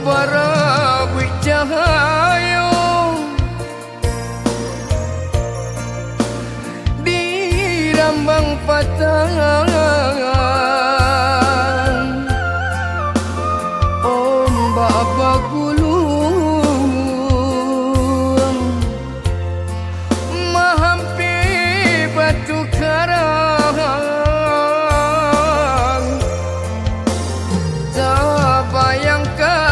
Barabui cahaya di rambang patangan, ombak bagulung menghampi batu karang. Tak bayangkan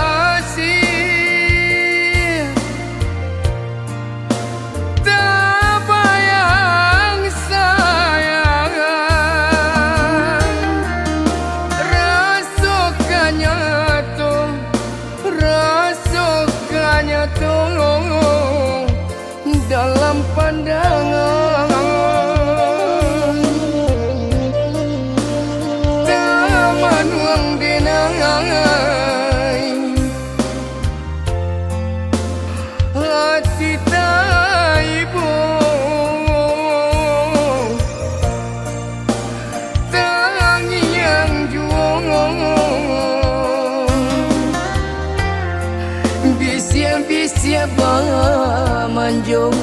dalam pandangan taman wang denangai, hati taibu tangi yang juang, bisian-bisian manjung.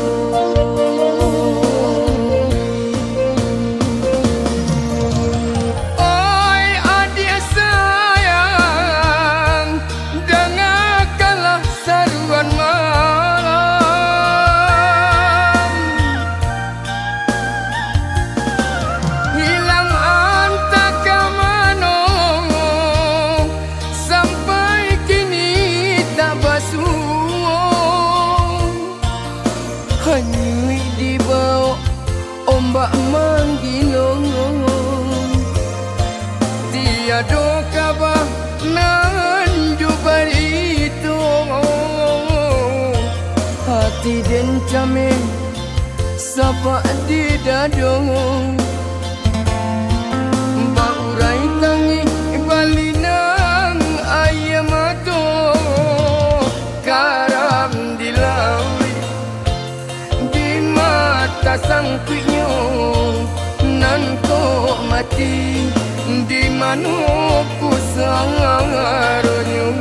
Oi adik sayang, dengarkanlah seruan malam. Hilang entah ke mana, sampai kini tak basuh. Hanyui di bawah ombak menggilung, tiada kabar nan jubari itu. Hati den camen sapa di dadong, baurai tangi balinang ayam ato karam di laut. Sang kuinyo nan ko mati di mano ku sangaronyo.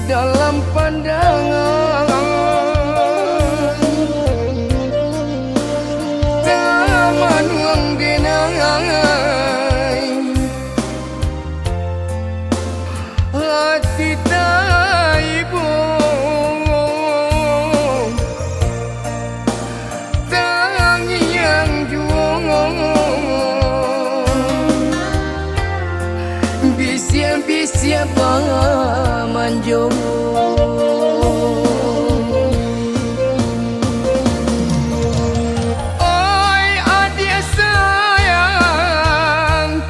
Dalam pandangan taman wang denangai, hati taibu tangi yang juang, bisian-bisian manjung. Oi adik sayang,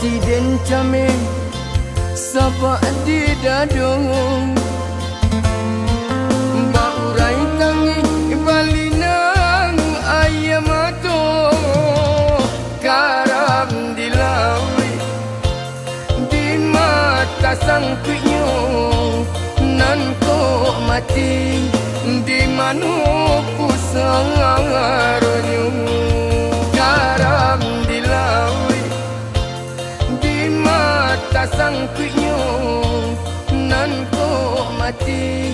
ti den came sabak di dadong baurai tangi balinang ayam ato karam dilawi di mata sang kuyo nan ko mati di manu pusang aronyo karam dilawi di mata sang kuyo nan ko mati